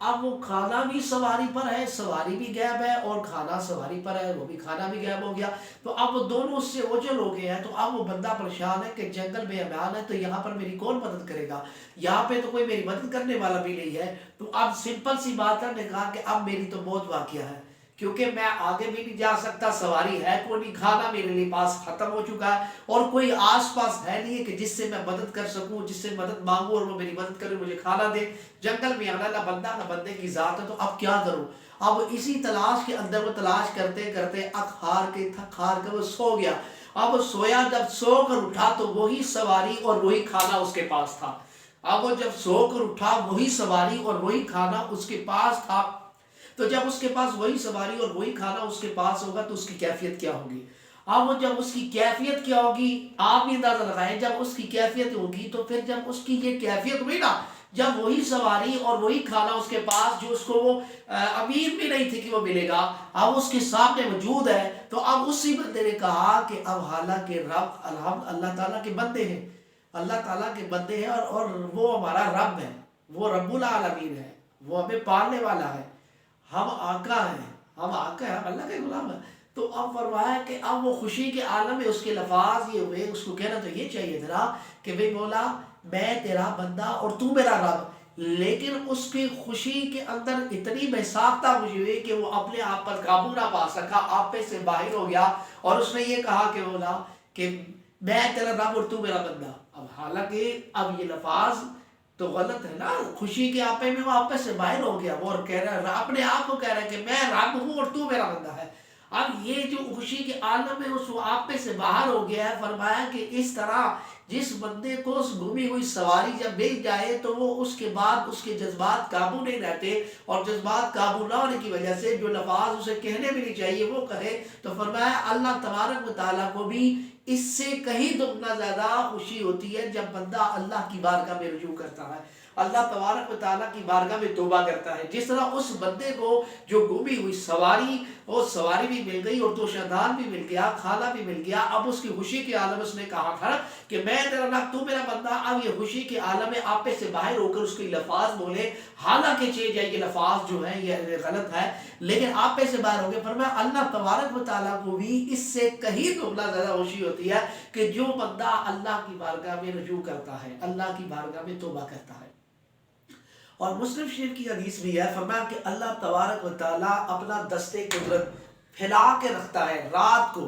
اب وہ کھانا بھی سواری پر ہے، سواری بھی غائب ہے، اور کھانا سواری پر ہے، وہ بھی کھانا بھی غائب ہو گیا۔ تو اب وہ دونوں اس سے اوجھل ہو گئے ہیں۔ تو اب وہ بندہ پریشان ہے کہ جنگل میں امان ہے تو یہاں پر میری کون مدد کرے گا، یہاں پہ تو کوئی میری مدد کرنے والا بھی نہیں ہے۔ تو اب سمپل سی بات ہے، نے کہا کہ اب میری تو موت واقعہ ہے، کیونکہ میں آگے بھی نہیں جا سکتا، سواری ہے کوئی نہیں، کھانا میرے لیے پاس ختم ہو چکا ہے، اور کوئی آس پاس ہے نہیں ہے کہ جس سے میں مدد کر سکوں، جس سے مدد مانگوں اور وہ میری مدد کرے، مجھے کھانا دے۔ جنگل میں آنا نہ بندہ نہ بندے کی ذات ہے، تو اب کیا کروں؟ اب اسی تلاش کے اندر وہ تلاش کرتے کرتے اک ہار کے تھک ہار کے وہ سو گیا۔ اب وہ سویا، جب سو کر اٹھا تو وہی سواری اور وہی کھانا اس کے پاس تھا۔ اب وہ جب سو کر اٹھا، وہی سواری اور وہی کھانا اس کے پاس تھا۔ تو جب اس کے پاس وہی سواری اور وہی کھانا اس کے پاس ہوگا تو اس کی کیفیت کیا ہوگی؟ اب وہ جب اس کی کیفیت کیا ہوگی آپ بھی اندازہ لگائیں، جب اس کی کیفیت ہوگی تو پھر جب اس کی یہ کیفیت ہوئی نا، جب وہی سواری اور وہی کھانا اس کے پاس جو اس کو وہ امید بھی نہیں تھی کہ وہ ملے گا، اب اس کے سامنے موجود ہے، تو اب اسی بندے نے کہا کہ اب حالانکہ رب الحمد اللہ تعالیٰ کے بندے ہیں، اللہ تعالیٰ کے بندے ہیں، اور وہ ہمارا رب ہے، وہ رب العالمین ہے، وہ ہمیں پالنے والا ہے، ہم آقا ہیں، ہم آقا ہیں، ہم اللہ کے غلام ہیں۔ تو اب فرمایا کہ اب وہ خوشی کے عالم میں اس کے لفاظ یہ ہوئے، اس کو کہنا تو یہ چاہیے تھا کہ بھئی مولا میں تیرا بندہ اور تو میرا رب، لیکن اس کی خوشی کے اندر اتنی بے ساختہ خوشی ہوئی کہ وہ اپنے آپ پر قابو نہ پا سکا، آپ پہ سے باہر ہو گیا، اور اس نے یہ کہا کہ مولا کہ میں تیرا رب اور تو میرا بندہ۔ اب حالانکہ اب یہ لفاظ تو غلط ہے نا، خوشی کے آپے میں وہ آپے سے باہر ہو گیا، وہ اور کہہ رہا ہے اپنے آپ کو کہہ رہا ہے کہ میں رب ہوں اور تو میرا بندہ ہے۔ اب یہ جو خوشی کے عالم میں اس آپے سے باہر ہو گیا ہے، فرمایا کہ اس طرح جس بندے کو اس گمی ہوئی سواری جب مل جائے تو وہ اس کے بعد اس کے جذبات قابو نہیں رہتے، اور جذبات قابو نہ ہونے کی وجہ سے جو لفاظ اسے کہنے بھی نہیں چاہیے وہ کہے۔ تو فرمایا اللہ تبارک و تعالیٰ کو بھی اس سے کہیں دگنا زیادہ خوشی ہوتی ہے جب بندہ اللہ کی بارگاہ میں رجوع کرتا ہے، اللہ تبارک و تعالیٰ کی بارگاہ میں توبہ کرتا ہے۔ جس طرح اس بندے کو جو گمی ہوئی سواری، وہ سواری بھی مل گئی اور دوشادان بھی مل گیا، کھانا بھی مل گیا، اب اس کی خوشی کے عالم اس نے کہا تھا کہ میں تیرا رب تو میرا بندہ، اب یہ خوشی کے عالم میں آپے سے باہر ہو کر اس کے لفاظ بولے، حالانکہ چیز ہے یہ لفاظ جو ہیں یہ غلط ہے، لیکن آپے سے باہر ہو گئے۔ فرمایا اللہ تبارک و تعالیٰ کو بھی اس سے کہیں دگنا زیادہ خوشی ہوتی ہے کہ جو بندہ اللہ کی بارگاہ میں رجوع کرتا ہے، اللہ کی بارگاہ میں توبہ کرتا ہے۔ اور مسلم شریف کی حدیث بھی ہے، فرمایا کہ اللہ تبارک و تعالیٰ اپنا دستے قدرت پھیلا کے رکھتا ہے رات کو،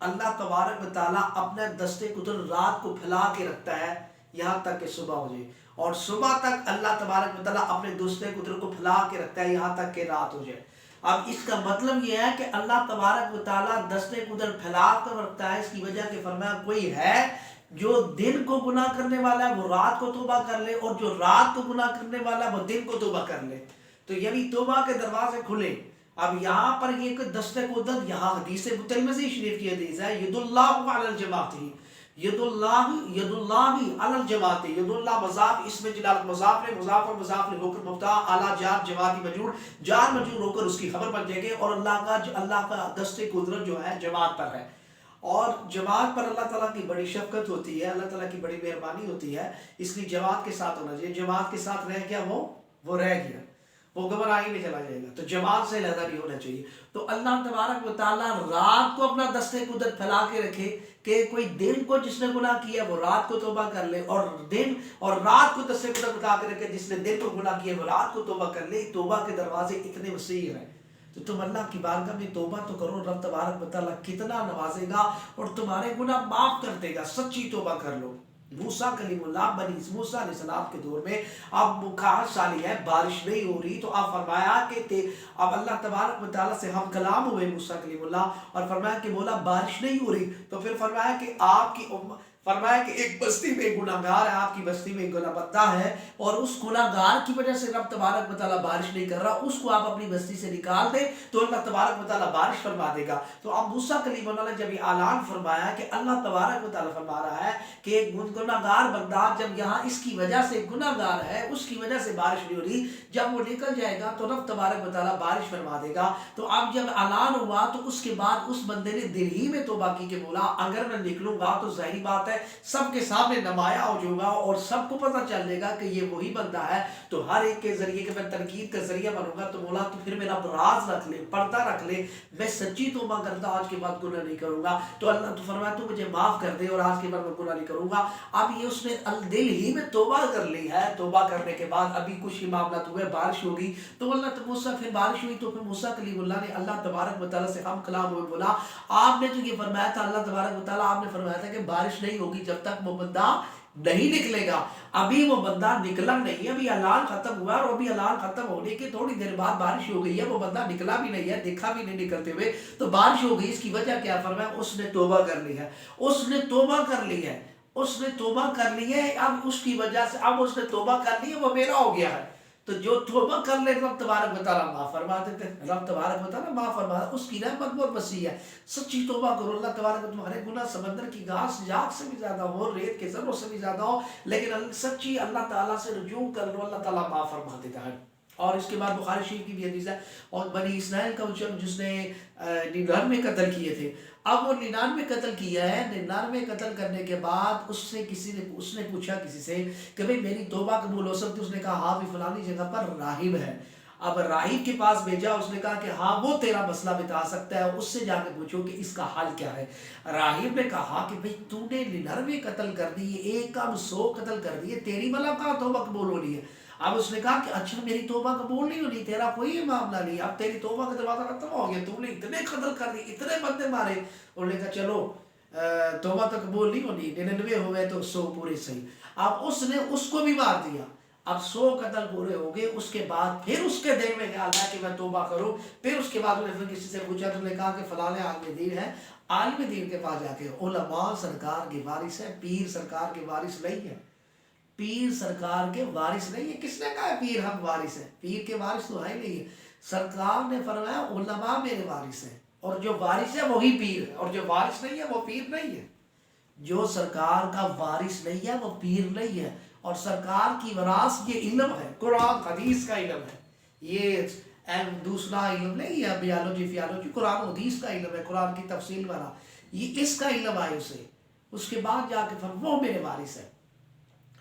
اللہ تبارک و تعالیٰ اپنے دستے قدرت رات کو پھیلا کے رکھتا ہے یہاں تک کہ صبح ہو جائے، اور صبح تک اللہ تبارک و تعالیٰ اپنے دستے قدرت کو پھیلا کے رکھتا ہے یہاں تک کہ رات ہو جائے۔ اب اس کا مطلب یہ ہے کہ اللہ تبارک و تعالیٰ دستے قدرت پھیلا کر رکھتا ہے، اس کی وجہ کہ فرمایا کوئی ہے جو دن کو گناہ کرنے والا ہے وہ رات کو توبہ کر لے، اور جو رات کو گناہ کرنے والا ہے وہ دن کو توبہ کر لے، تو یعنی توبہ کے دروازے کھلے۔ اب یہاں پر یہ دستے قدرت، یہاں حدیث ترمذی شریف کی حدیث ہے، ید اللہ علی الجماعت، ید اللہ علی الجماعت، ید اللہ مضاف اس میں جلالت مضاف نے، مضاف اور مضاف نے ہو کر مبتدا، اعلیٰ جار جماعتی مجرور، جار مجرور ہو کر اس کی خبر بن جائے گی، اور اللہ کا دستے قدرت جو ہے جماعت پر ہے، اور جماعت پر اللہ تعالیٰ کی بڑی شفقت ہوتی ہے، اللہ تعالیٰ کی بڑی مہربانی ہوتی ہے، اس لیے جماعت کے ساتھ ہونا چاہیے۔ جماعت کے ساتھ رہ گیا وہ رہ گیا، وہ گمراہی میں چلا جائے گا، تو جماعت سے علیحدہ نہیں ہونا چاہیے۔ تو اللہ تبارک و تعالیٰ رات کو اپنا دستے قدرت پھیلا کے رکھے کہ کوئی دن کو جس نے گناہ کیا وہ رات کو توبہ کر لے، اور رات کو دستے قدرت پھیلا کے رکھے جس نے دن کو گناہ کیا وہ رات کو توبہ کر لے۔ توبہ کے دروازے اتنے وسیع ہیں، تو تم اللہ کی بارگاہ میں توبہ تو کرو، رب تبارک و تعالیٰ کتنا نوازے گا اور تمہارے گناہ معاف کر دے گا۔ سچی توبہ کر لو۔ موسیٰ کلیم اللہ، بنی موسیٰ علیہ السلام کے دور میں اب مکھاہ سالی ہے، بارش نہیں ہو رہی، تو آپ فرمایا کہ اب اللہ تبارک و تعالیٰ سے ہم کلام ہوئے موسیٰ کلیم اللہ، اور فرمایا کہ مولا بارش نہیں ہو رہی، تو پھر فرمایا کہ آپ کی فرمایا کہ ایک بستی میں ایک گناہ گار ہے، آپ کی بستی میں ایک گناہ بندہ ہے، اور اس گناہ گار کی وجہ سے رب تبارک و تعالیٰ بارش نہیں کر رہا، اس کو آپ اپنی بستی سے نکال دیں تو اللہ تبارک و تعالیٰ بارش فرما دے گا۔ تو اب موسیٰ کلیم اللہ نے جب یہ اعلان فرمایا کہ اللہ تبارک و تعالیٰ فرما رہا ہے کہ ایک گناہ گار بندہ جب یہاں اس کی وجہ سے گناہ گار ہے، اس کی وجہ سے بارش نہیں ہو رہی، جب وہ نکل جائے گا تو رب تبارک و تعالیٰ بارش فرما دے گا۔ تو اب جب اعلان ہوا تو اس کے بعد اس بندے نے دل ہی میں توبہ کی کہ مولا اگر میں نکلوں گا تو ظاہری بات ہے ہے سب کے سامنے نمایاں ہو جاؤں گا اور سب کو پتہ چل جائے گا کہ یہ وہی بندہ ہے، تو ہر ایک کے ذریعے کہ میں تنقید کا ذریعہ بنوں گا، تو مولا تو پھر میرا راز رکھ لے، پردہ رکھ لے، میں سچی توبہ کرتا ہوں، آج کے بعد گناہ نہیں کروں گا۔ تو اللہ تو فرمایا تو مجھے معاف کر دے اور آج کے بعد میں گناہ نہیں کروں گا۔ اب یہ اس نے دل ہی میں توبہ کر لی ہے، توبہ کرنے کے بعد ابھی کچھ ہی معاملات ہوئے، بارش ہوگی تو اللہ تو موسیٰ پھر بارش ہوئی تو پھر موسیٰ کلیم اللہ نے اللہ تبارک و تعالیٰ سے ہم کلام ہوئے بولا آپ نے تو یہ فرمایا تھا، اللہ تبارک و تعالیٰ آپ نے فرمایا تھا کہ بارش نہیں ہوگی جب تک وہ بندہ نہیں نکلے گا۔ ابھی وہ بندہ نکلا نہیں، ابھی اعلان ختم ہوا اور ابھی اعلان ختم ہونے کے تھوڑی دیر بعد بارش ہو گئی ہے، وہ بندہ نکلا بھی نہیں ہے، دیکھا بھی نہیں نکلتے ہوئے، تو بارش ہو گئی۔ اس کی وجہ کیا فرمایا؟ اس نے توبہ کر لی ہے، اس نے توبہ کر لی ہے، اس نے توبہ کر لی ہے۔ اب اس کی وجہ سے اب اس نے توبہ کر لی ہے، وہ میرا ہو گیا ہے۔ تو جو توبہ کر لے رب تبارک و تعالیٰ معاف فرما دیتے ہیں، رب تبارک و تعالیٰ معاف فرما، اس کی رحمت بہت وسیع ہے۔ سچی توبہ کرو، اللہ تبارک و تمہارے گناہ سمندر کی گھاس جاگ سے بھی زیادہ ہو، ریت کے ذروں سے بھی زیادہ ہو، لیکن سچی اللہ تعالیٰ سے رجوع کر لو، اللہ تعالیٰ معاف فرما دیتا ہے۔ اور اس کے بعد بخاری شریف کی بھی حدیث ہے، اور بنی اسرائیل کا جس نے 99 قتل کیے تھے، اب وہ 99 قتل کیا ہے، 99 قتل کرنے کے بعد اس نے پوچھا کسی سے کہ بھئی میری توبہ قبول ہو سکتی؟ اس نے کہا ہاں بھی فلانی جگہ پر راہب ہے۔ اب راہب کے پاس بھیجا، اس نے کہا کہ ہاں وہ تیرا مسئلہ بتا سکتا ہے، اس سے جا کے پوچھو کہ اس کا حال کیا ہے۔ راہب نے کہا کہ بھئی تو نے 99 قتل کر دیے، ایک کم 100 قتل کر دیے، تیری بھلا کہاں توبہ قبول ہونی ہے؟ اب اس نے کہا کہ اچھا میری توبہ قبول نہیں ہونی، تیرا کوئی معاملہ نہیں، اب تیری توبہ کا دروازہ ختم ہو گیا، تو نے اتنے قتل کر دی، اتنے بندے مارے۔ انہوں نے کہا چلو توبہ تو قبول نہیں ہونی، 99 ہوئے تو 100 پورے صحیح۔ اب اس نے اس کو بھی مار دیا، اب 100 قتل پورے ہو گئے۔ اس کے بعد پھر اس کے دل میں خیال آیا کہ میں توبہ کروں۔ پھر اس کے بعد انہوں نے کسی سے پوچھا تو نے کہا کہ فلاں عالم دین ہے، عالم دین کے پاس جا کے، علماء سرکار کے وارث ہے، پیر سرکار کے وارث نہیں ہے، پیر سرکار کے وارث نہیں ہے۔ کس نے کہا ہے پیر ہم وارث ہیں؟ پیر کے وارث تو ہے ہی نہیں ہے۔ سرکار نے فرمایا علماء میرے وارث ہیں، اور جو وارث ہے وہی پیر ہے، اور جو وارث نہیں ہے وہ پیر نہیں ہے۔ جو سرکار کا وارث نہیں ہے وہ پیر نہیں ہے، اور سرکار کی وراثت یہ علم ہے، قرآن حدیث کا علم ہے، یہ دوسرا علم نہیں ہے بیالوجی فیالوجی، قرآن حدیث کا علم ہے، قرآن کی تفصیل والا، یہ اس کا علم آئے اسے۔ اس کے بعد جا کے وہ میرے وارث ہے۔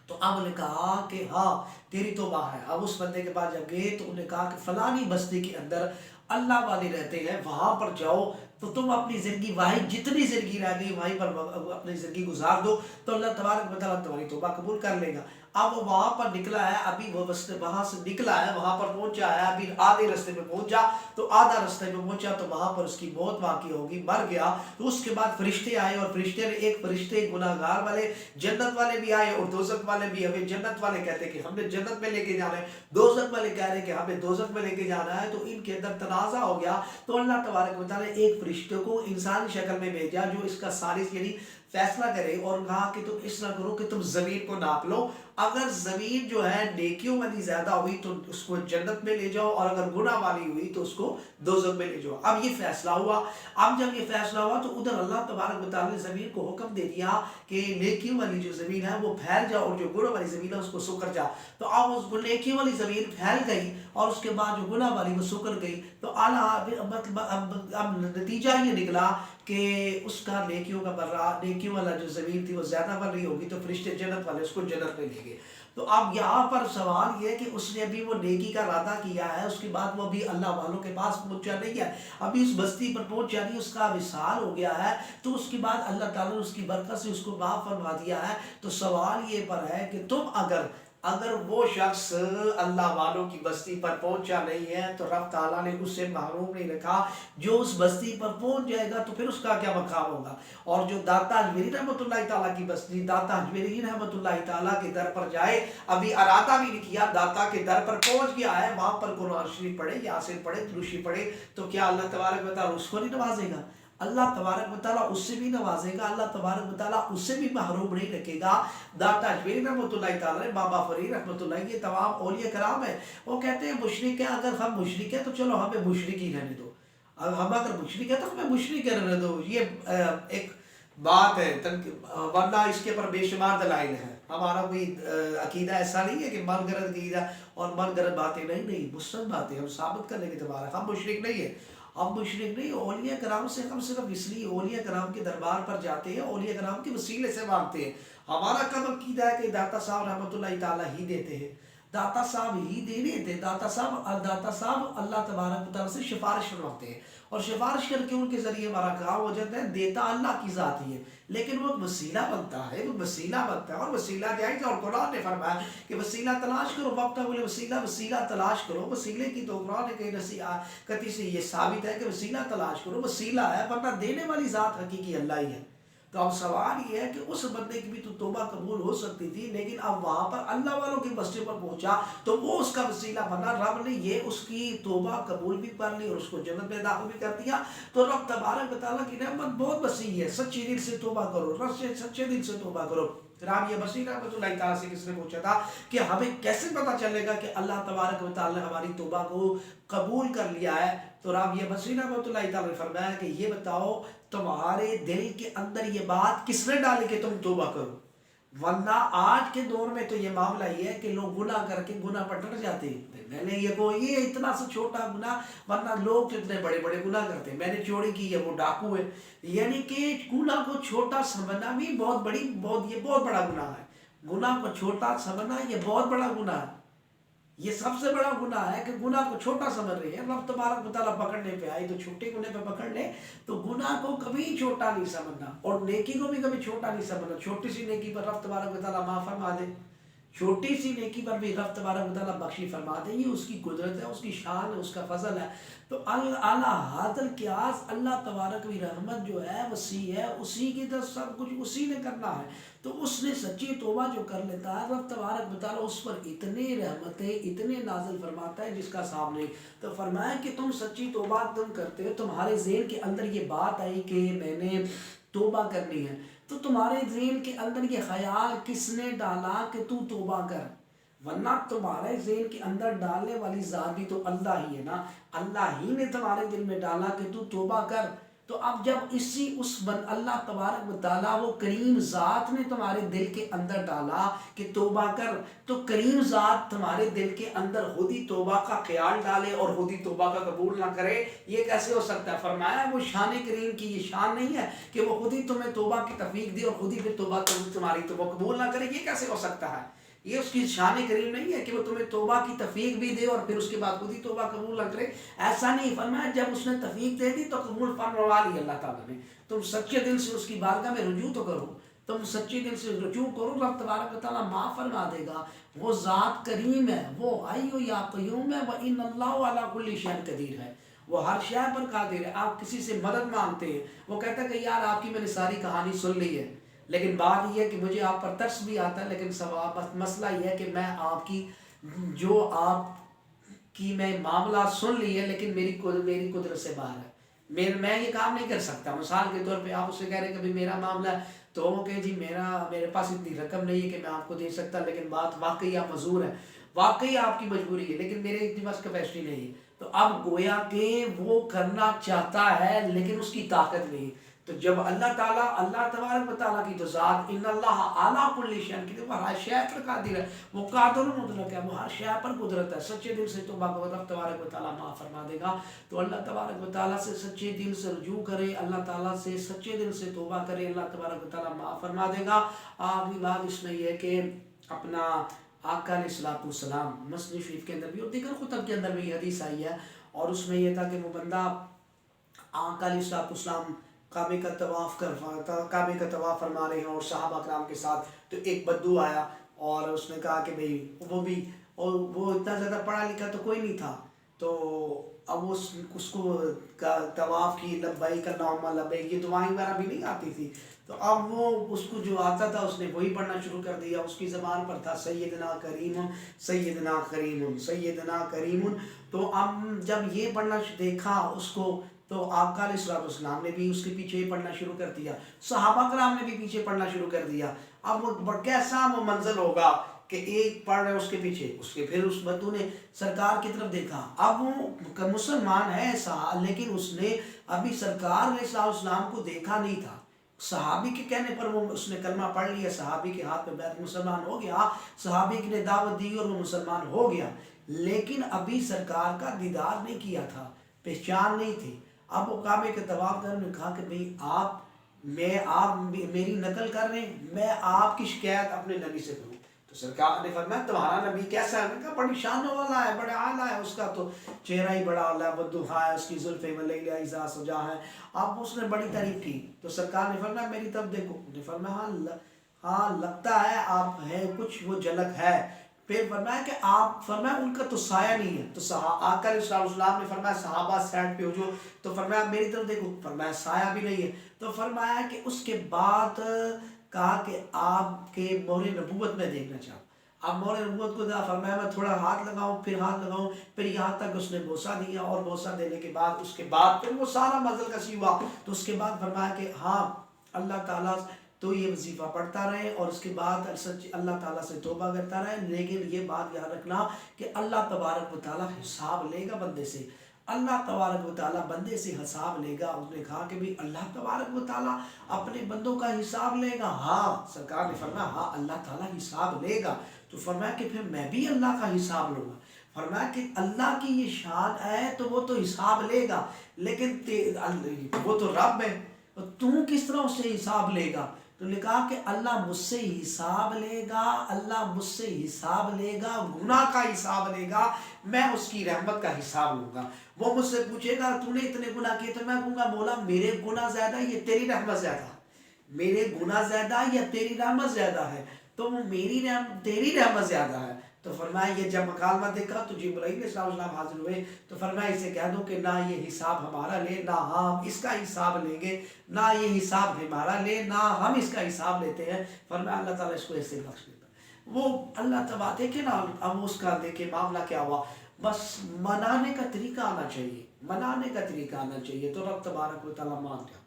تو اب انہوں نے کہا کہ ہاں تیری توبہ ہے۔ اب اس بندے کے پاس جب گئے تو انہوں نے کہا کہ فلانی بستی کے اندر اللہ والے رہتے ہیں، وہاں پر جاؤ تو تم اپنی زندگی واحد جتنی زندگی رہ گئی وہیں پر اپنی زندگی گزار دو، تو اللہ تبارک و تعالیٰ تمہاری توبہ قبول کر لے گا۔ اب وہ وہاں پر نکلا ہے، ابھی وہ وہاں سے نکلا ہے، وہاں پر پہنچا ہے، ابھی آدھے رستے میں پہنچا، تو آدھا رستے میں پہنچا تو وہاں پر اس کی موت واقع ہوگی، مر گیا۔ تو اس کے بعد فرشتے آئے، اور فرشتے نے ایک فرشتے گناہگار والے، جنت والے بھی آئے اور دوزخ والے بھی۔ ہمیں جنت والے کہتے کہ ہم نے جنت میں لے کے جانا ہے، دوزخ والے کہہ رہے کہ ہمیں دوزخ میں لے کے جانا ہے۔ تو ان کے اندر تنازع ہو گیا، تو اللہ تبارک و تعالیٰ نے ایک فرشتے کو انسانی شکل میں بھیجا جو اس کا سالس یعنی فیصلہ کرے، اور کہا کہ تم اس طرح کرو کہ تم زمین کو ناپ لو، اگر زمین جو ہے نیکیوں والی زیادہ ہوئی تو اس کو جنت میں لے جاؤ، اور اگر گناہ والی ہوئی تو اس کو دوزخ میں لے جاؤ۔ اب یہ فیصلہ ہوا۔ اب جب یہ فیصلہ ہوا تو ادھر اللہ تبارک و تعالیٰ نے زمین کو حکم دے دیا کہ نیکیوں والی جو زمین ہے وہ پھیل جا، اور جو گناہ والی زمین ہے اس کو سکڑ جا۔ تو اب اس نیکیوں والی زمین پھیل گئی، اور اس کے بعد جو گناہ والی وہ سکڑ گئی۔ تو اب نتیجہ یہ نکلا کہ اس کا نیکیوں کا برا، نیکیوں والا جو زمین تھی وہ زیادہ بن رہی ہوگی، تو فرشتے جنت والے اس کو جنت میں لے گئے۔ تو اب یہاں پر سوال یہ ہے کہ اس نے ابھی وہ نیکی کا ارادہ کیا ہے، اس کے بعد وہ ابھی اللہ والوں کے پاس پہنچا نہیں ہے، ابھی اس بستی پر پہنچا نہیں، اس کا وصال ہو گیا ہے، تو اس کے بعد اللہ تعالیٰ نے اس کی برکت سے اس کو معاف فرما دیا ہے۔ تو سوال یہ پر ہے کہ تم اگر وہ شخص اللہ والوں کی بستی پر پہنچا نہیں ہے تو رب تعالیٰ نے اس سے محروم نہیں رکھا۔ جو اس بستی پر پہنچ جائے گا تو پھر اس کا کیا مقام ہوگا۔ اور جو داتا اجمیری رحمۃ اللہ تعالیٰ کی بستی، داتا اجمیری رحمۃ اللہ تعالیٰ کے در پر جائے، ابھی ارادہ بھی نہیں کیا، داتا کے در پر پہنچ گیا ہے، وہاں پر قرآن شریف پڑھے، یاسین پڑھے، دروشی پڑھے، تو کیا اللہ تبارک و تعالیٰ اس کو نہیں نوازے گا؟ اللہ تبارک و تعالیٰ اس سے بھی نوازے گا، اللہ تبارک و تعالیٰ اس سے بھی محروم نہیں رکھے گا۔ داتا اجمیری رحمۃ اللہ تعالیٰ، بابا فرید رحمۃ اللہ، یہ تمام اولیاء کرام ہیں، وہ کہتے ہیں مشرک ہیں، اگر ہم مشرک ہیں تو چلو ہمیں مشرک ہی رہنے دو، ہم اگر مشرک ہیں تو ہمیں مشرک ہی رہنے دو۔ یہ ایک بات ہے، ورنہ اس کے پر بے شمار دلائل ہیں۔ ہمارا کوئی عقیدہ ایسا نہیں ہے کہ من گھڑت عقیدہ اور من گھڑت باتیں، نہیں، مسلم باتیں ہم ثابت کرنے کے دوبارہ، ہم مشرک نہیں ہیں۔ اب مشرک نہیں، اولیاء کرام سے ہم صرف اس لیے اولیاء کرام کے دربار پر جاتے ہیں، اولیاء کرام کے وسیلے سے مانگتے ہیں. ہمارا کب عقیدہ ہے کہ داتا صاحب رحمۃ اللہ تعالیٰ ہی دیتے ہیں، داتا صاحب ہی دینے تھے. داتا صاحب اللہ تبارک و تعالیٰ سے سفارش کرواتے ہیں، اور سفارش کر کے ان کے ذریعے ہمارا کام ہو جاتا ہے. دیتا اللہ کی ذات ہی ہے، لیکن وہ وسیلہ بنتا ہے، وہ وسیلہ بنتا ہے، اور وسیلہ جائز. اور قرآن نے فرمایا کہ وسیلہ تلاش کرو، وقت بولے وسیلہ تلاش کرو. وسیلے کی تو قرآن کے کتی سے یہ ثابت ہے کہ وسیلہ تلاش کرو. وسیلہ ہے ورنہ دینے والی ذات حقیقی اللہ ہی ہے. تو اب سوال یہ ہے کہ اس بندے کی بھی تو توبہ قبول ہو سکتی تھی، لیکن اب وہاں پر اللہ والوں کی مسجد پر پہنچا تو وہ اس کا وسیلہ بنا. رب نے یہ اس کی توبہ قبول بھی کر لی اور اس کو جنت میں داخل بھی کر دیا. تو رب تبارک و تعالیٰ کی رحمت بہت وسیع ہے. سچے دل سے توبہ کرو، سچے دل سے توبہ کرو. رابعہ بصری رحمۃ اللہ تعالیٰ سے کس نے پوچھا تھا کہ ہمیں کیسے پتا چلے گا کہ اللہ تبارک و تعالیٰ نے ہماری توبہ کو قبول کر لیا ہے؟ تو رابعہ بصری رحمۃ اللہ تعالیٰ نے فرمایا کہ یہ بتاؤ تمہارے دل کے اندر یہ بات کس نے ڈالی کہ تم توبہ کرو؟ ورنہ آج کے دور میں تو یہ معاملہ یہ ہے کہ لوگ گناہ کر کے گناہ پر ڈٹ جاتے ہیں. میں نے یہ اتنا سا چھوٹا گناہ، ورنہ لوگ تو اتنے بڑے بڑے گناہ کرتے ہیں. میں نے چوری کی ہے، وہ ڈاکو ہے. یعنی کہ گناہ کو چھوٹا سمجھنا بھی یہ بہت بڑا گناہ ہے. گناہ کو چھوٹا سمجھنا یہ بہت بڑا گناہ ہے. یہ سب سے بڑا گناہ ہے کہ گناہ کو چھوٹا سمجھ رہے ہیں. رب تبارک و تعالیٰ پکڑنے پہ آئی تو چھوٹے گناہ پہ پکڑ لے. تو گناہ کو کبھی چھوٹا نہیں سمجھنا، اور نیکی کو بھی کبھی چھوٹا نہیں سمجھنا. چھوٹی سی نیکی پر رب تبارک و تعالیٰ معاف فرما دے، چھوٹی سی نیکی پر بھی رب تبارک و تعالیٰ بخشی فرما دے. یہ اس کی قدرت ہے، اس کی شان ہے، اس کا فضل ہے. تو اعلیٰ حاضر قیاس اللہ تبارک کی رحمت جو ہے وسیع ہے، اسی کی طرف سب کچھ اسی نے کرنا ہے. تو اس نے سچی توبہ جو کر لیتا ہے رب تبارک و تعالیٰ اس پر اتنے رحمتیں اتنے نازل فرماتا ہے جس کا حساب نہیں. تو فرمایا کہ تم سچی توبہ تم کرتے ہو، تمہارے ذہن کے اندر یہ بات آئی کہ میں نے توبہ کرنی ہے، تو تمہارے ذہن کے اندر یہ خیال کس نے ڈالا کہ تو توبہ کر؟ ورنہ تمہارے ذہن کے اندر ڈالنے والی ذات بھی تو اللہ ہی ہے نا. اللہ ہی نے تمہارے دل میں ڈالا کہ تو توبہ کر. تو اب جب اللہ تبارک و تعالیٰ وہ کریم ذات نے تمہارے دل کے اندر ڈالا کہ توبہ کر، تو کریم ذات تمہارے دل کے اندر خود ہی توبہ کا خیال ڈالے اور خود ہی توبہ کا قبول نہ کرے، یہ کیسے ہو سکتا ہے؟ فرمایا وہ شان کریم کی یہ شان نہیں ہے کہ وہ خود ہی تمہیں توبہ کی توفیق دے اور خود ہی پھر توبہ تمہاری توبہ قبول نہ کرے. یہ کیسے ہو سکتا ہے؟ یہ اس کی شان کریم نہیں ہے کہ وہ تمہیں توبہ کی توفیق بھی دے اور پھر اس کے بعد خود ہی توبہ قبول نہ کرے. ایسا نہیں. فرمایا جب اس نے توفیق دے دی تو قبول فرما لی اللہ تعالیٰ نے. تم سچے دل سے اس کی بارگاہ میں رجوع تو کرو، تم سچے دل سے رجوع کرو، رب تبارک و تعالیٰ معاف فرما دے گا. وہ ذات کریم ہے، وہ حی یا قیوم ہے، وَإِنَّ اللَّهَ عَلَىٰ كُلِّ شَيْءٍ قدیر ہے. وہ ہر شے پر قادر ہے. آپ کسی سے مدد مانگتے ہیں، وہ کہتا ہے کہ یار آپ کی میں نے ساری کہانی سن لی ہے، لیکن بات یہ ہے کہ مجھے آپ پر ترس بھی آتا ہے، لیکن مسئلہ یہ ہے کہ میں آپ کی میں معاملہ سن لی ہے لیکن میری قدرت سے باہر ہے، میں یہ کام نہیں کر سکتا. مثال کے طور پہ آپ اس سے کہہ رہے ہیں کہ بھی میرا معاملہ ہے، تو وہ کہ جی میرے پاس اتنی رقم نہیں ہے کہ میں آپ کو دے سکتا، لیکن بات واقعی آپ معذور ہے، واقعی آپ کی مجبوری ہے، لیکن میرے اتنی بس کیپیسٹی نہیں ہے. تو اب گویا کہ وہ کرنا چاہتا ہے لیکن اس کی طاقت نہیں. تو جب اللہ تبارک و تعالیٰ کی تو ذات ان اللہ اعلیٰ کل شیء کی، وہ ہر شے پر قادر ہے، وہ قادر مطلق ہے، وہ ہر شے پر قدرت ہے. سچے دل سے توبہ کرو، رب تبارک و تعالیٰ معاف فرما دے گا. تو اللہ تبارک و تعالیٰ سے سچے دل سے رجوع کرے، اللہ تعالیٰ سے سچے دل سے توبہ کرے، اللہ تبارک و تعالیٰ معاف فرما دے گا. آخری بات اس میں یہ ہے کہ اپنا آقا علیہ السلام مسلم شریف کے اندر بھی اور دیگر خطب کے اندر بھی یہ حدیث آئی ہے، اور اس میں یہ تھا کہ وہ بندہ آقا علیہ السلام کعبے کا طواف فرما رہے ہیں اور صحابہ کرام کے ساتھ، تو ایک بدو آیا اور اس نے کہا کہ بھئی وہ اتنا زیادہ پڑھا لکھا تو کوئی نہیں تھا، تو اب اس کو طواف کی لبیک اللہم لبیک یہ دعائیں وغیرہ بھی نہیں آتی تھی. تو اب وہ اس کو جو آتا تھا اس نے وہی پڑھنا شروع کر دیا. اس کی زبان پر تھا سیدنا کریم سیدنا کریم سیدنا کریم. تو اب جب یہ پڑھنا دیکھا اس کو، تو آقا علیہ السلام نے بھی اس کے پیچھے ہی پڑھنا شروع کر دیا، صحابہ کرام نے بھی پیچھے پڑھنا شروع کر دیا. اب وہ کیسا وہ منظر ہوگا کہ ایک پڑھ رہے اس کے پیچھے، اس کے پھر اس بدو نے سرکار کی طرف دیکھا. اب وہ مسلمان ہے لیکن اس نے ابھی سرکار علیہ السلام کو دیکھا نہیں تھا. صحابی کے کہنے پر وہ اس نے کلمہ پڑھ لیا، صحابی کے ہاتھ پہ بیعت مسلمان ہو گیا، صحابی نے دعوت دی اور وہ مسلمان ہو گیا، لیکن ابھی سرکار کا دیدار نہیں کیا تھا. پہچان نہیں تھی. اب وہ کعبے کے طواف کرنے نے کہا کہ بھئی آپ میری نقل کر رہے ہیں, میں آپ کی شکایت اپنے نبی سے کروں. تو سرکار نے فرمایا تمہارا نبی کیسا ہے؟ کہا بڑی شان والا ہے, بڑا اعلیٰ ہے, اس کا تو چہرہ ہی بڑا اعلیٰ ہے, بدوحا ہے, اس کی زلفیں ملیلہ اذا سجا ہے. اب اس نے بڑی تعریف کی. تو سرکار نے فرمایا میری طرف دیکھو. نے فرمایا ہاں لگتا ہے آپ ہیں, کچھ وہ جھلک ہے. پھر فرمایا کہ آپ, فرمایا ان کا تو سایہ نہیں ہے. تو آقا علیہ السلام نے فرمایا صحابہ سائڈ پہ ہو جو. تو فرمایا میری طرف دیکھو. فرمایا سایہ بھی نہیں ہے. تو فرمایا کہ اس کے بعد کہا کہ آپ کے مہر نبوت میں دیکھنا چاہوں. اب مہر نبوت کو دا. فرمایا میں تھوڑا ہاتھ لگاؤں, پھر ہاتھ لگاؤں, پھر یہاں تک اس نے بوسہ دیا, اور بوسہ دینے کے بعد اس کے بعد پھر وہ سارا مزل کسی ہوا. تو اس کے بعد فرمایا کہ ہاں اللہ تعالیٰ تو یہ وظیفہ پڑھتا رہے, اور اس کے بعد اللہ تعالیٰ سے توبہ کرتا رہے. لیکن یہ بات یاد رکھنا کہ اللہ تبارک و تعالیٰ حساب لے گا بندے سے. اللہ تبارک و تعالیٰ بندے سے حساب لے گا. اس نے کہا کہ بھی اللہ تبارک و تعالیٰ اپنے بندوں کا حساب لے گا. ہاں سرکار نے فرمایا ہاں اللہ تعالیٰ حساب لے گا. تو فرمایا کہ پھر میں بھی اللہ کا حساب لوں گا. فرمایا کہ اللہ کی یہ شان ہے تو وہ تو حساب لے گا, لیکن وہ تو رب ہے, تو کس طرح اس سے حساب لے گا؟ تو نے کہا کہ اللہ مجھ سے حساب لے گا, اللہ مجھ سے حساب لے گا, گناہ کا حساب لے گا, میں اس کی رحمت کا حساب لوں گا. وہ مجھ سے پوچھے گا تو نے اتنے گناہ کیے, تو میں کہوں گا مولا میرے گناہ زیادہ ہے یا تیری رحمت زیادہ ہے؟ میرے گناہ زیادہ ہے یا تیری رحمت زیادہ ہے؟ تو تیری رحمت زیادہ ہے. تو فرمایا یہ جب مکالمہ دیکھا تو جبرائیل علیہ السلام حاضر ہوئے. تو فرمایا اسے کہہ دو کہ نہ یہ حساب ہمارا لے, نہ ہم اس کا حساب لیں گے, نہ یہ حساب ہمارا لے, نہ ہم اس کا حساب لیتے ہیں. فرمایا اللہ تعالیٰ اس کو ایسے بخش دیتا. وہ اللہ تعالیٰ دیکھے نا, اب اس کا دیکھے معاملہ کیا ہوا. بس منانے کا طریقہ آنا چاہیے, منانے کا طریقہ آنا چاہیے, تو رب تبارک و تعالیٰ مان جاتا.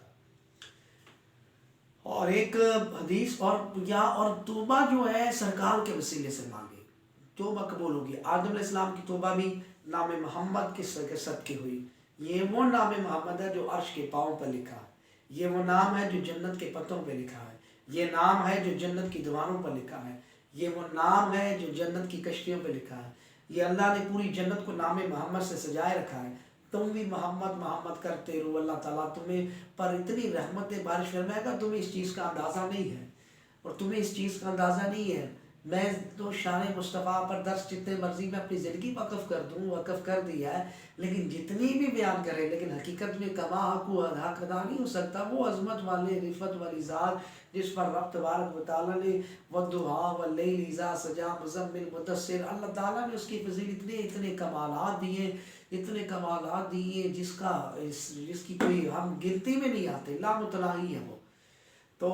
اور ایک حدیث اور توبہ جو ہے سرکار کے وسیلے سے مانگے, توبہ قبول ہوگی. آدم علیہ السلام کی توبہ بھی نام محمد کے صدقے ہوئی. یہ وہ نام محمد ہے جو عرش کے پاؤں پر لکھا ہے. یہ وہ نام ہے جو جنت کے پتوں پہ لکھا ہے. یہ نام ہے جو جنت کی دیواروں پر لکھا ہے. یہ وہ نام ہے جو جنت کی کشتیوں پہ لکھا ہے. یہ اللہ نے پوری جنت کو نام محمد سے سجائے رکھا ہے. تم بھی محمد محمد کرتے رہو, اللہ تعالیٰ تمہیں پر اتنی رحمت بارش فرمائے گا, تمہیں اس چیز کا اندازہ نہیں ہے, اور تمہیں اس چیز کا اندازہ نہیں ہے. میں تو شان مصطفیٰ پر درس جتنے مرضی میں اپنی زندگی وقف کر دوں, وقف کر دیا ہے, لیکن جتنی بھی بیان کرے, لیکن حقیقت میں کما حق حق ادا نہیں ہو سکتا. وہ عظمت والے رفت والی ذات جس پر رب تبارک و تعالیٰ نے والضحیٰ واللیل اذا سجا مزمل مدثر, اللہ تعالیٰ نے اس کی فضیلت اتنے کمالات دیے, اتنے کمالات دیے جس کی کوئی ہم گنتی میں نہیں آتے, لامتناہی ہے وہ. تو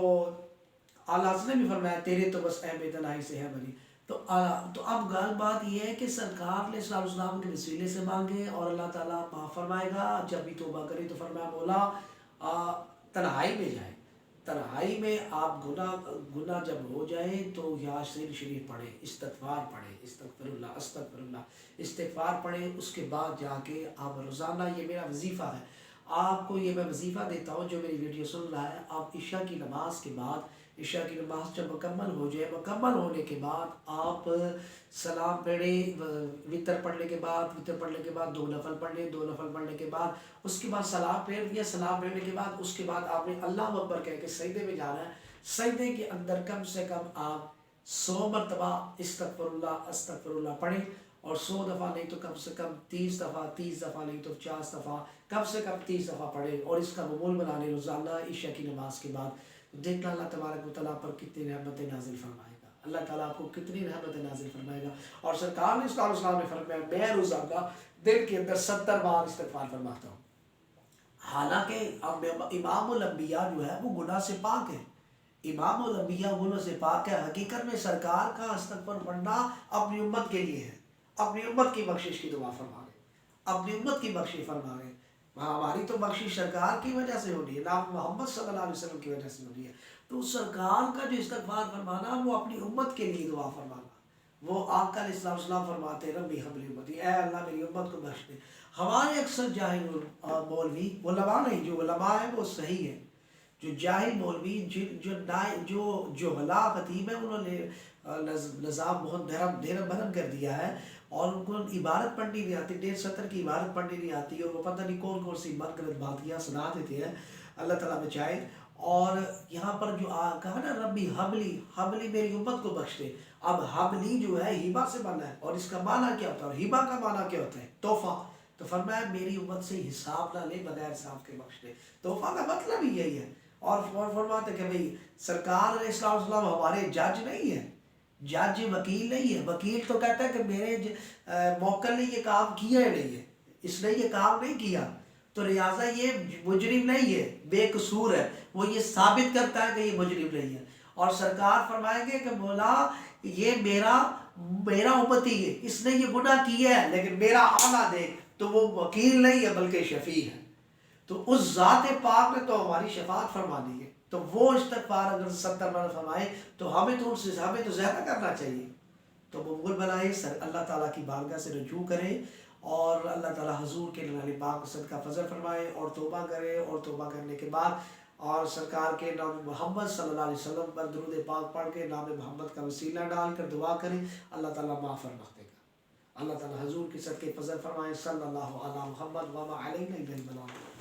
اعلیٰ نے بھی فرمایا تیرے تو بس اے بے تناہی سے ہے بری. تو اب بات یہ ہے کہ سرکار علیہ السلام کے وسیلے سے مانگے اور اللہ تعالیٰ معاف فرمائے گا. جب بھی توبہ کرے تو فرمایا مولا تنہائی میں جائے, تنہائی میں آپ گناہ جب ہو جائے تو یاسین شریف پڑھیں, استغفار پڑھیں, استغفار پڑھیں. اس کے بعد جا کے آپ روزانہ, یہ میرا وظیفہ ہے, آپ کو یہ میں وظیفہ دیتا ہوں جو میری ویڈیو سن رہا ہے, آپ عشاء کی نماز کے بعد, عشاء کی نماز جب مکمل ہو جائے, مکمل ہونے کے بعد آپ سلام پڑھیں, وطر پڑھنے کے بعد 2 نفل پڑھ لیں, 2 نفل پڑھنے کے بعد اس کے بعد سلام پھیر دیا, سلام پھیرنے کے بعد اس کے بعد آپ نے اللہ اکبر کہہ کے سجدے میں جانا ہے. سجدے کے اندر کم سے کم آپ 100 مرتبہ استغفر اللہ پڑھیں, اور 100 دفعہ نہیں تو کم سے کم 30 دفعہ نہیں تو 50 دفعہ, کم سے کم 30 دفعہ پڑھیں, اور اس کا معمول بنا لیں روزانہ عشاء کی نماز کے بعد. دیکھنا اللہ تبارک و تعالیٰ پر کتنی رحمتیں نازل فرمائے گا, اللہ تعالیٰ آپ کو کتنی رحمتیں نازل فرمائے گا. اور سرکار نے اسلام نے فرمایا میں روزانہ دن کے اندر 70 بار استغفار فرماتا ہوں. حالانکہ امام الانبیاء جو ہے وہ گناہ سے پاک ہے, امام الانبیاء گناہ سے پاک ہے. حقیقت میں سرکار کا استغفار پڑھنا اپنی امت کے لیے ہے, اپنی امت کی بخشش کی دعا فرما رہے, اپنی امت کی بخشش فرما رہے. ہماری تو بخشش سرکار کی وجہ سے ہو رہی ہے, نام محمد صلی اللہ علیہ وسلم کی وجہ سے ہو رہی ہے. تو سرکار کا جو استغفار فرمانا وہ اپنی امت کے لیے دعا فرمانا. وہ آقا علیہ السلام فرماتے ہیں ربی حب لی امتی, اے اللہ میری امت کو بخش دے. ہمارے اکثر جاہل مولوی, علماء نہیں, جو علماء ہیں وہ صحیح ہے, جو جاہل مولوی جو جہلا خطیب ہے, انہوں نے نظام بہت دھرم بھرم کر دیا ہے. اور ان کو عبارت پڑھنی نہیں آتی، 1.5 سطر کی عبارت پڑھنی نہیں آتی، اور وہ پتہ نہیں کون کون سی من گھڑت باتیاں سنا دیتے ہیں، اللہ تعالیٰ بچائے۔ اور یہاں پر جو کہا نا ربی حبلی، حبلی میری امت کو بخش دے، اب حبلی جو ہے ہبہ سے بنا ہے، اور اس کا معنی کیا ہوتا ہے، اور ہبہ کا معنی کیا ہوتا ہے، تحفہ۔ تو فرمایا میری امت سے حساب نہ لے، بغیر حساب کے بخش دے، تحفہ کا مطلب ہی یہی ہے۔ اور فرماتے ہیں کہ بھئی سرکار علیہ السلام ہمارے جج نہیں ہے، جج وکیل نہیں ہے، وکیل تو کہتا ہے کہ میرے موکل نے یہ کام کیا ہی نہیں ہے، اس نے یہ کام نہیں کیا، تو لہٰذا یہ مجرم نہیں ہے، بے قصور ہے، وہ یہ ثابت کرتا ہے کہ یہ مجرم نہیں ہے۔ اور سرکار فرمائیں گے کہ مولا یہ میرا امتی ہے، اس نے یہ گناہ کیا ہے لیکن میرا آنا دے، تو وہ وکیل نہیں ہے بلکہ شفیع ہے۔ تو اس ذات پاک نے تو ہماری شفاعت فرمانی ہے، تو وہ استغفار اگر 70 مرتبہ فرمائے تو ہمیں تو زیادہ کرنا چاہیے۔ تو مقبول بنائے، اللہ تعالیٰ کی بارگاہ سے رجوع کریں، اور اللہ تعالیٰ حضور کے نام پاک صدقہ فضل فرمائے، اور توبہ کرے، اور توبہ کرنے کے بعد اور سرکار کے نام محمد صلی اللہ علیہ وسلم پر درود پاک پڑھ کے نام محمد کا وسیلہ ڈال کر دعا کریں، اللہ تعالیٰ معاف فرما دے گا۔ اللہ تعالیٰ حضور کے صدقے فضل فرمائے، صلی اللہ علیہ محمد وما علینا الا البلاغ۔